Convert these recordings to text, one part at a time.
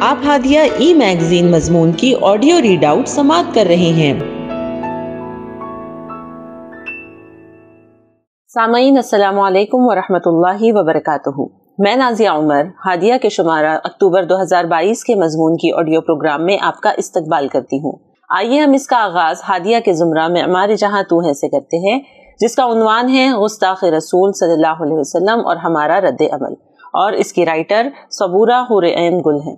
آپ ہادیہ ای میگزین مضمون کی آڈیو ریڈ آؤٹ سماعت کر رہے ہیں۔ سامعین السلام علیکم ورحمۃ اللہ وبرکاتہ۔ میں نازیہ عمر ہادیہ کے شمارہ اکتوبر 2022 کے مضمون کی آڈیو پروگرام میں آپ کا استقبال کرتی ہوں۔ آئیے ہم اس کا آغاز ہادیہ کے زمرہ معمار جہاں تو ہے سے کرتے ہیں، جس کا عنوان ہے گستاخ رسول صلی اللہ علیہ وسلم اور ہمارا رد عمل، اور اس کی رائٹر صبورہ حور عین گل ہیں۔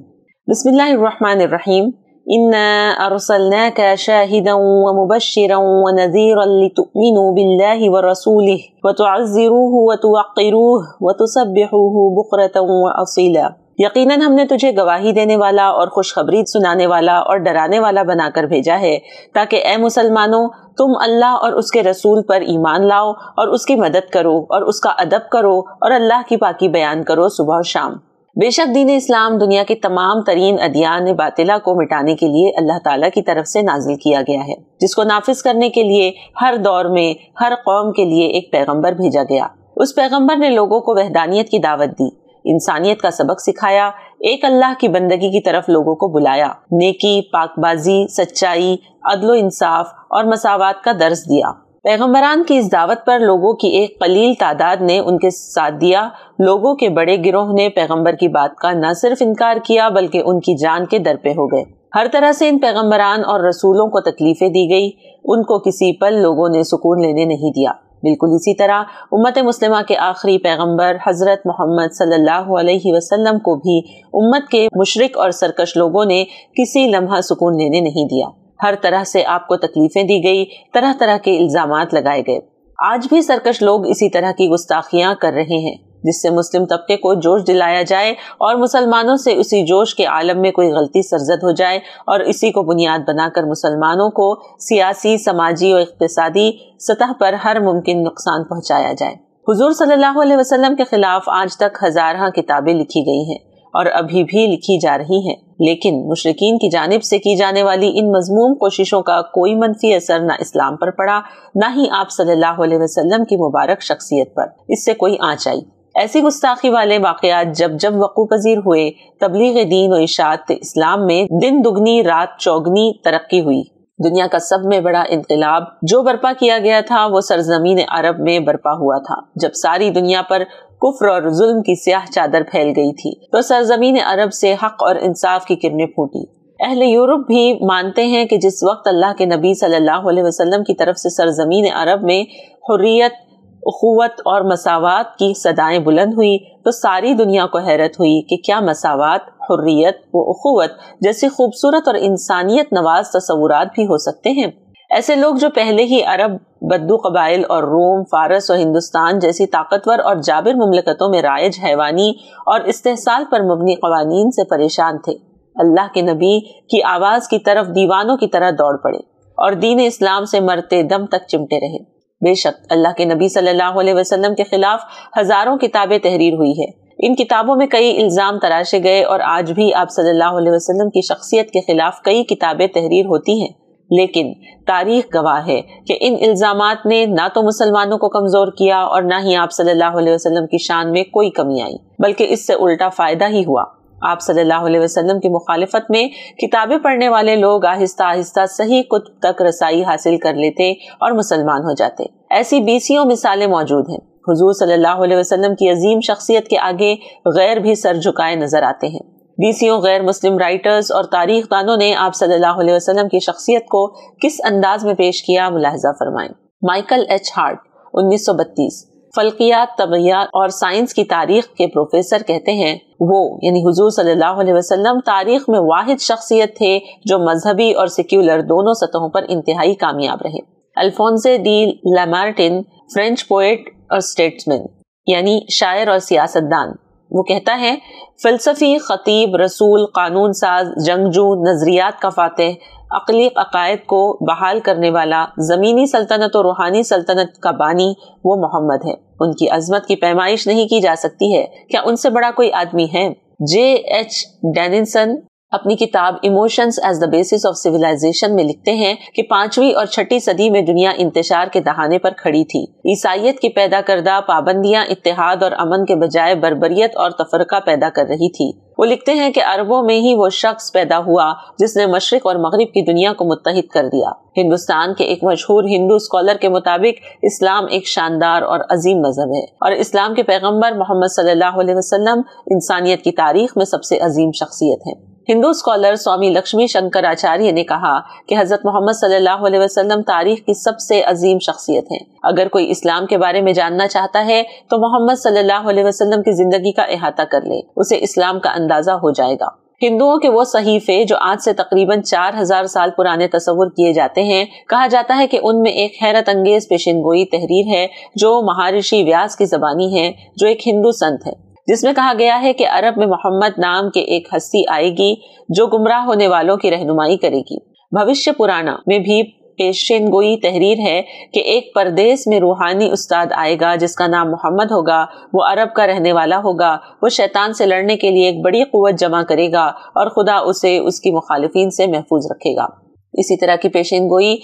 بسم اللہ الرحمن الرحیم۔ اِنَّا أَرْسَلْنَاكَ شَاهِدًا وَمُبَشِّرًا وَنَذِيرًا لِتُؤْمِنُوا بِاللَّهِ وَرَسُولِهِ وَتُعَزِّرُوهُ وَتُوَقِّرُوهُ وَتُسَبِّحُوهُ بُكْرَةً وَأَصِيلًا۔ یقیناً ہم نے تجھے گواہی دینے والا اور خوشخبری سنانے والا اور ڈرانے والا بنا کر بھیجا ہے، تاکہ اے مسلمانوں تم اللہ اور اس کے رسول پر ایمان لاؤ اور اس کی مدد کرو اور اس کا ادب کرو اور اللہ کی پاکی بیان کرو صبح و شام۔ بے شک دین اسلام دنیا کی تمام ترین ادیان باطلہ کو مٹانے کے لیے اللہ تعالیٰ کی طرف سے نازل کیا گیا ہے، جس کو نافذ کرنے کے لیے ہر دور میں ہر قوم کے لیے ایک پیغمبر بھیجا گیا۔ اس پیغمبر نے لوگوں کو وحدانیت کی دعوت دی، انسانیت کا سبق سکھایا، ایک اللہ کی بندگی کی طرف لوگوں کو بلایا، نیکی، پاک بازی، سچائی، عدل و انصاف اور مساوات کا درس دیا۔ پیغمبران کی اس دعوت پر لوگوں کی ایک قلیل تعداد نے ان کے ساتھ دیا، لوگوں کے بڑے گروہ نے پیغمبر کی بات کا نہ صرف انکار کیا بلکہ ان کی جان کے در پہ ہو گئے۔ ہر طرح سے ان پیغمبران اور رسولوں کو تکلیفیں دی گئی، ان کو کسی پل لوگوں نے سکون لینے نہیں دیا۔ بالکل اسی طرح امت مسلمہ کے آخری پیغمبر حضرت محمد صلی اللہ علیہ وسلم کو بھی امت کے مشرک اور سرکش لوگوں نے کسی لمحہ سکون لینے نہیں دیا۔ ہر طرح سے آپ کو تکلیفیں دی گئی، طرح طرح کے الزامات لگائے گئے۔ آج بھی سرکش لوگ اسی طرح کی گستاخیاں کر رہے ہیں، جس سے مسلم طبقے کو جوش دلایا جائے اور مسلمانوں سے اسی جوش کے عالم میں کوئی غلطی سرزد ہو جائے اور اسی کو بنیاد بنا کر مسلمانوں کو سیاسی، سماجی اور اقتصادی سطح پر ہر ممکن نقصان پہنچایا جائے۔ حضور صلی اللہ علیہ وسلم کے خلاف آج تک ہزارہ کتابیں لکھی گئی ہیں اور ابھی بھی لکھی جا رہی ہیں، لیکن مشرکین کی جانب سے کی جانے والی ان مذموم کوششوں کا کوئی منفی اثر نہ اسلام پر پڑا، نہ ہی آپ صلی اللہ علیہ وسلم کی مبارک شخصیت پر اس سے کوئی آنچ آئی۔ ایسی گستاخی والے واقعات جب جب وقوع پذیر ہوئے، تبلیغ دین و اشاعت اسلام میں دن دگنی رات چوگنی ترقی ہوئی۔ دنیا کا سب میں بڑا انقلاب جو برپا کیا گیا تھا وہ سرزمین عرب میں برپا ہوا تھا۔ جب ساری دنیا پر کفر اور ظلم کی سیاہ چادر پھیل گئی تھی تو سرزمین عرب سے حق اور انصاف کی کرنیں پھوٹی۔ اہل یورپ بھی مانتے ہیں کہ جس وقت اللہ کے نبی صلی اللہ علیہ وسلم کی طرف سے سرزمین عرب میں حریت، اخوت اور مساوات کی صدائیں بلند ہوئی تو ساری دنیا کو حیرت ہوئی کہ کیا مساوات، حریت و اخوت جیسی خوبصورت اور انسانیت نواز تصورات بھی ہو سکتے ہیں۔ ایسے لوگ جو پہلے ہی عرب، بدو قبائل اور روم، فارس اور ہندوستان جیسی طاقتور اور جابر مملکتوں میں رائج حیوانی اور استحصال پر مبنی قوانین سے پریشان تھے، اللہ کے نبی کی آواز کی طرف دیوانوں کی طرح دوڑ پڑے اور دین اسلام سے مرتے دم تک چمٹے رہے۔ بے شک اللہ کے نبی صلی اللہ علیہ وسلم کے خلاف ہزاروں کتابیں تحریر ہوئی ہے۔ ان کتابوں میں کئی الزام تراشے گئے اور آج بھی آپ صلی اللہ علیہ وسلم کی شخصیت کے خلاف کئی کتابیں تحریر ہوتی ہیں، لیکن تاریخ گواہ ہے کہ ان الزامات نے نہ تو مسلمانوں کو کمزور کیا اور نہ ہی آپ صلی اللہ علیہ وسلم کی شان میں کوئی کمی آئی، بلکہ اس سے الٹا فائدہ ہی ہوا۔ آپ صلی اللہ علیہ وسلم کی مخالفت میں کتابیں پڑھنے والے لوگ آہستہ آہستہ صحیح کتب تک رسائی حاصل کر لیتے اور مسلمان ہو جاتے۔ ایسی بیسیوں مثالیں موجود ہیں۔ حضور صلی اللہ علیہ وسلم کی عظیم شخصیت کے آگے غیر بھی سر جھکائے نظر آتے ہیں۔ بیسیوں غیر مسلم رائٹرز اور تاریخ دانوں نے آپ صلی اللہ علیہ وسلم کی شخصیت کو کس انداز میں پیش کیا ملاحظہ فرمائیں۔ مائیکل ایچ ہارٹ 1932 فلکیات، طبیعیات اور سائنس کی تاریخ کے پروفیسر کہتے ہیں، وہ یعنی حضور صلی اللہ علیہ وسلم تاریخ میں واحد شخصیت تھے جو مذہبی اور سیکولر دونوں سطحوں پر انتہائی کامیاب رہے۔ الفونسے ڈی لامارٹن، فرینچ پوئٹ اور اسٹیٹسمین یعنی شاعر اور سیاستدان، وہ کہتا ہے، فلسفی، خطیب، رسول، قانون ساز، جنگجو، نظریات کا فاتح، عقلی عقائد کو بحال کرنے والا، زمینی سلطنت و روحانی سلطنت کا بانی وہ محمد ہے۔ ان کی عظمت کی پیمائش نہیں کی جا سکتی ہے، کیا ان سے بڑا کوئی آدمی ہے؟ جے ایچ ڈیننسن اپنی کتاب emotions as the basis of civilisation میں لکھتے ہیں کہ 5ویں اور 6 صدی میں دنیا انتشار کے دہانے پر کھڑی تھی۔ عیسائیت کی پیدا کردہ پابندیاں اتحاد اور امن کے بجائے بربریت اور تفرقہ پیدا کر رہی تھی۔ وہ لکھتے ہیں کہ عربوں میں ہی وہ شخص پیدا ہوا جس نے مشرق اور مغرب کی دنیا کو متحد کر دیا۔ ہندوستان کے ایک مشہور ہندو اسکالر کے مطابق اسلام ایک شاندار اور عظیم مذہب ہے، اور اسلام کے پیغمبر محمد صلی اللہ علیہ وسلم انسانیت کی تاریخ میں سب سے عظیم شخصیت ہیں۔ ہندو اسکالر سوامی لکشمی شنکر آچاریہ نے کہا کہ حضرت محمد صلی اللہ علیہ وسلم تاریخ کی سب سے عظیم شخصیت ہیں۔ اگر کوئی اسلام کے بارے میں جاننا چاہتا ہے تو محمد صلی اللہ علیہ وسلم کی زندگی کا احاطہ کر لے، اسے اسلام کا اندازہ ہو جائے گا۔ ہندوؤں کے وہ صحیفے جو آج سے تقریباً 4000 سال پرانے تصور کیے جاتے ہیں، کہا جاتا ہے کہ ان میں ایک حیرت انگیز پیشین گوئی تحریر ہے جو مہارشی ویاس کی زبانی ہے، جو ایک ہندو سنت ہے، جس میں کہا گیا ہے کہ عرب میں محمد نام کے ایک ہستی آئے گی جو گمراہ ہونے والوں کی رہنمائی کرے گی۔ بھوشیہ پرانا میں بھی پیشین گوئی تحریر ہے کہ ایک پردیس میں روحانی استاد آئے گا جس کا نام محمد ہوگا، وہ عرب کا رہنے والا ہوگا، وہ شیطان سے لڑنے کے لیے ایک بڑی قوت جمع کرے گا اور خدا اسے اس کی مخالفین سے محفوظ رکھے گا۔ اسی طرح کی پیشین گوئی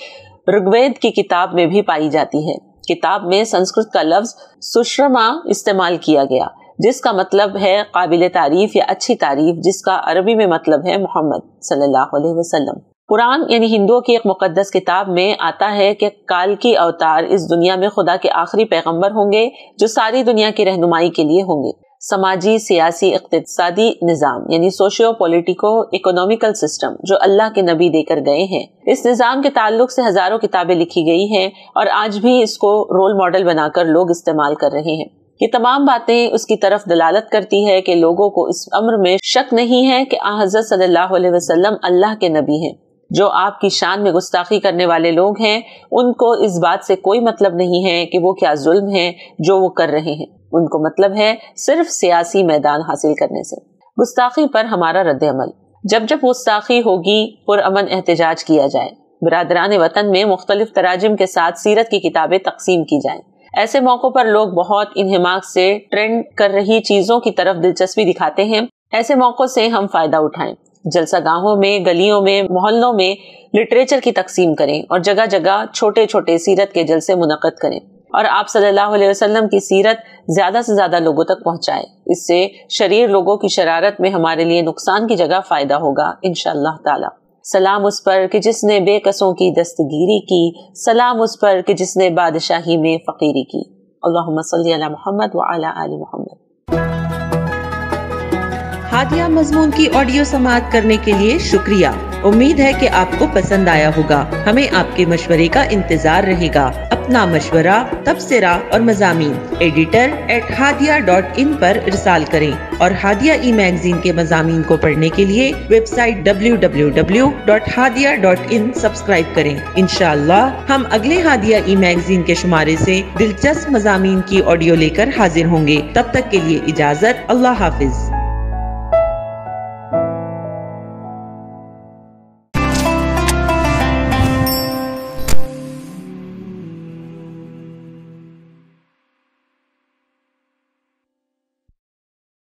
رگوید کی کتاب میں بھی پائی جاتی ہے۔ کتاب میں سنسکرت کا لفظ سشرما استعمال کیا گیا جس کا مطلب ہے قابل تعریف یا اچھی تعریف، جس کا عربی میں مطلب ہے محمد صلی اللہ علیہ وسلم۔ قرآن یعنی ہندوؤں کی ایک مقدس کتاب میں آتا ہے کہ کالکی اوتار اس دنیا میں خدا کے آخری پیغمبر ہوں گے جو ساری دنیا کی رہنمائی کے لیے ہوں گے۔ سماجی، سیاسی، اقتصادی نظام یعنی سوشیو پولیٹیکو اکنامیکل سسٹم جو اللہ کے نبی دے کر گئے ہیں، اس نظام کے تعلق سے ہزاروں کتابیں لکھی گئی ہیں اور آج بھی اس کو رول ماڈل بنا کر لوگ استعمال کر رہے ہیں۔ یہ تمام باتیں اس کی طرف دلالت کرتی ہے کہ لوگوں کو اس امر میں شک نہیں ہے کہ حضرت صلی اللہ علیہ وسلم اللہ کے نبی ہیں۔ جو آپ کی شان میں گستاخی کرنے والے لوگ ہیں ان کو اس بات سے کوئی مطلب نہیں ہے کہ وہ کیا ظلم ہے جو وہ کر رہے ہیں، ان کو مطلب ہے صرف سیاسی میدان حاصل کرنے سے۔ گستاخی پر ہمارا رد عمل: جب جب گستاخی ہوگی پرامن احتجاج کیا جائے، برادران وطن میں مختلف تراجم کے ساتھ سیرت کی کتابیں تقسیم کی جائیں۔ ایسے موقعوں پر لوگ بہت انہماک سے ٹرینڈ کر رہی چیزوں کی طرف دلچسپی دکھاتے ہیں۔ ایسے موقعوں سے ہم فائدہ اٹھائیں، جلسہ گاہوں میں، گلیوں میں، محلوں میں لٹریچر کی تقسیم کریں اور جگہ جگہ چھوٹے چھوٹے سیرت کے جلسے منعقد کریں اور آپ صلی اللہ علیہ وسلم کی سیرت زیادہ سے زیادہ لوگوں تک پہنچائیں۔ اس سے شریر لوگوں کی شرارت میں ہمارے لیے نقصان کی جگہ فائدہ ہوگا انشاءاللہ تعالی۔ سلام اس پر کہ جس نے بے کسوں کی دستگیری کی، سلام اس پر کہ جس نے بادشاہی میں فقیری کی۔ اللہم صلی علی محمد وعلی آل محمد۔ ہادیہ مضمون کی آڈیو سماعت کرنے کے لیے شکریہ۔ امید ہے کہ آپ کو پسند آیا ہوگا۔ ہمیں آپ کے مشورے کا انتظار رہے گا۔ اپنا مشورہ، تبصرہ اور مضامین editor@hadia.in پر ارسال کریں اور ہادیہ ای میگزین کے مضامین کو پڑھنے کے لیے ویب سائٹ www.hadia.in سبسکرائب کریں۔ انشاءاللہ ہم اگلے ہادیہ ای میگزین کے شمارے سے دلچسپ مضامین کی آڈیو لے کر حاضر ہوں گے۔ تب تک کے لیے اجازت، اللہ حافظ۔